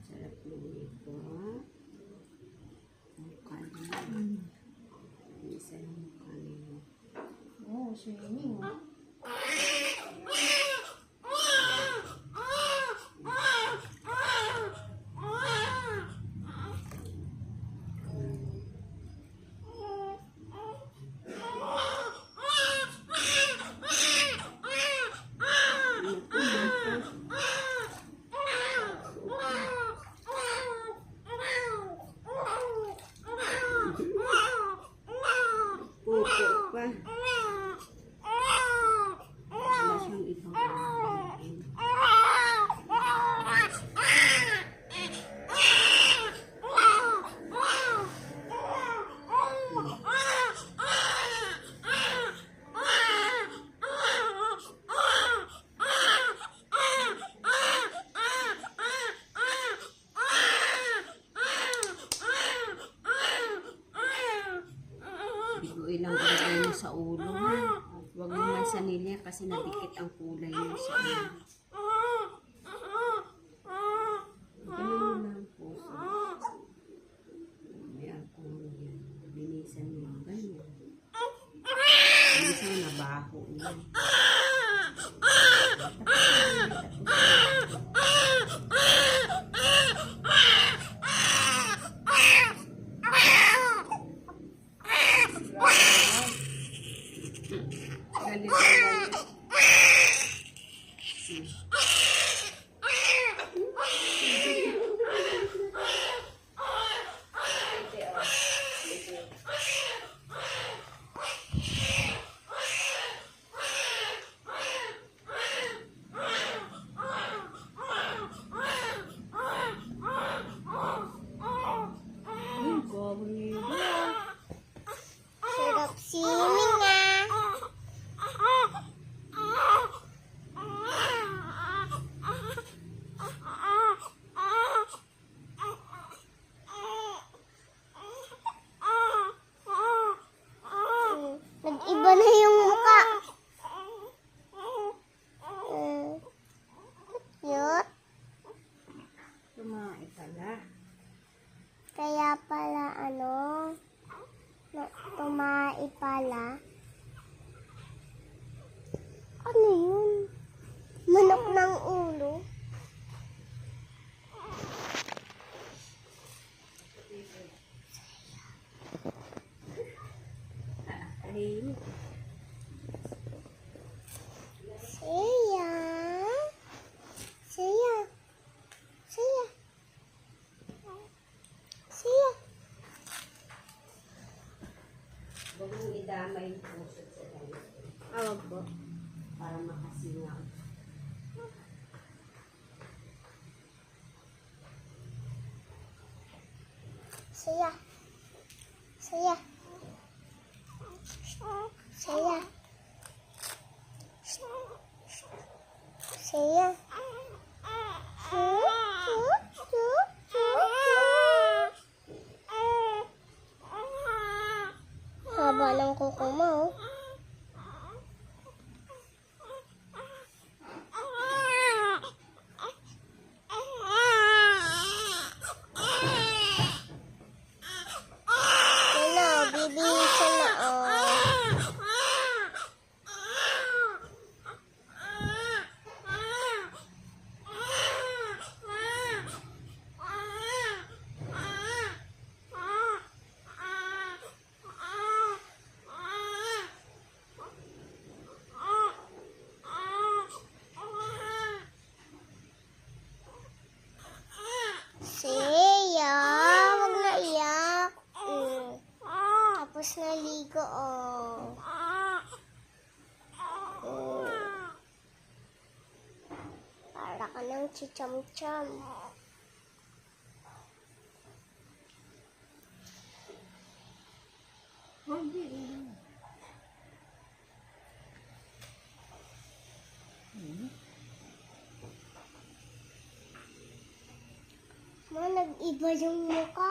Sarap nito. Mukha niya. Isa yung mukha niya. Oh, swimming. Pupo pa. Wala siyang ibang kakain. Biguin lang ilagay mo sa ulo, ha? Huwag mo nga sa nilya kasi nadikit ang kulay niya sa ulo. Ganun mo lang po. Ayan po yan. Binisan mo. Ganyan. Binisan na baho niya. Galit na galit. Sarap swimming Nag-iba na yung mukha. Cute. Tumae pala. Kaya pala tumai pala. Ano yun? Manok ng ulo. Tahimik. Saya. Saya. Saya. Saya. Huwag mong idama yung puso sa damit. Awag po. Para makasingaw. Saya. Saya. Saya. Saya. Haba ng kuko mo. Bibihisan na Siya, wag na iyak. Tapos naligo, Para ka ng chicham-cham. Ma, nag-iba yung mukha.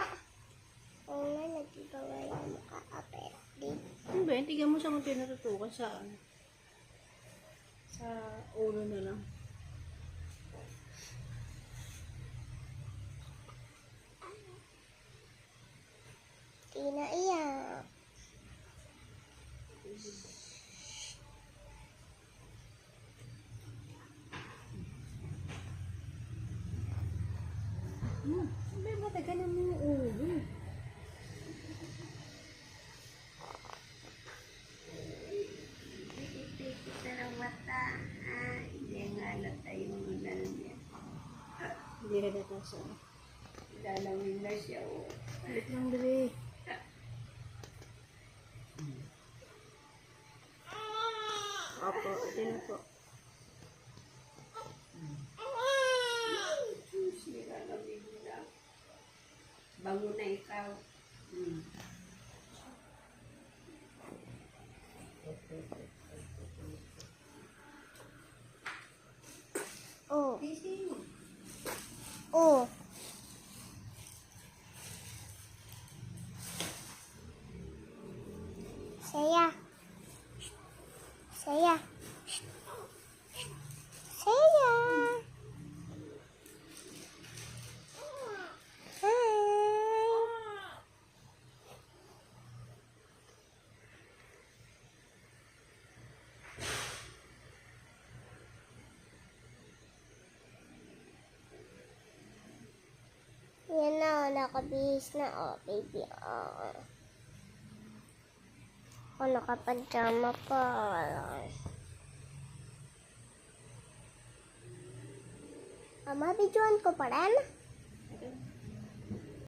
Oo nga, nag-iba nga yung mukha. Pero, di. Ano ba yun? Tignan mo siya kung tinututukan sa sa ulo na lang. Sabi, matagal na mo yung ulo. Pikit-pikit na ng mata. Hindi nga halata yung unal niya. Hindi rin ito sa... Lalawin na siya. Balik lang, bebe. Opo, ito na po. Nilalamig na. Bango na ikaw. Oh. Busy. Oh. Saya. Saya. Saya. Hi. Yan na, nakabihis na. Oh, baby. Oh. Ako nakapajama pa. Ama, videoan ko pa rin.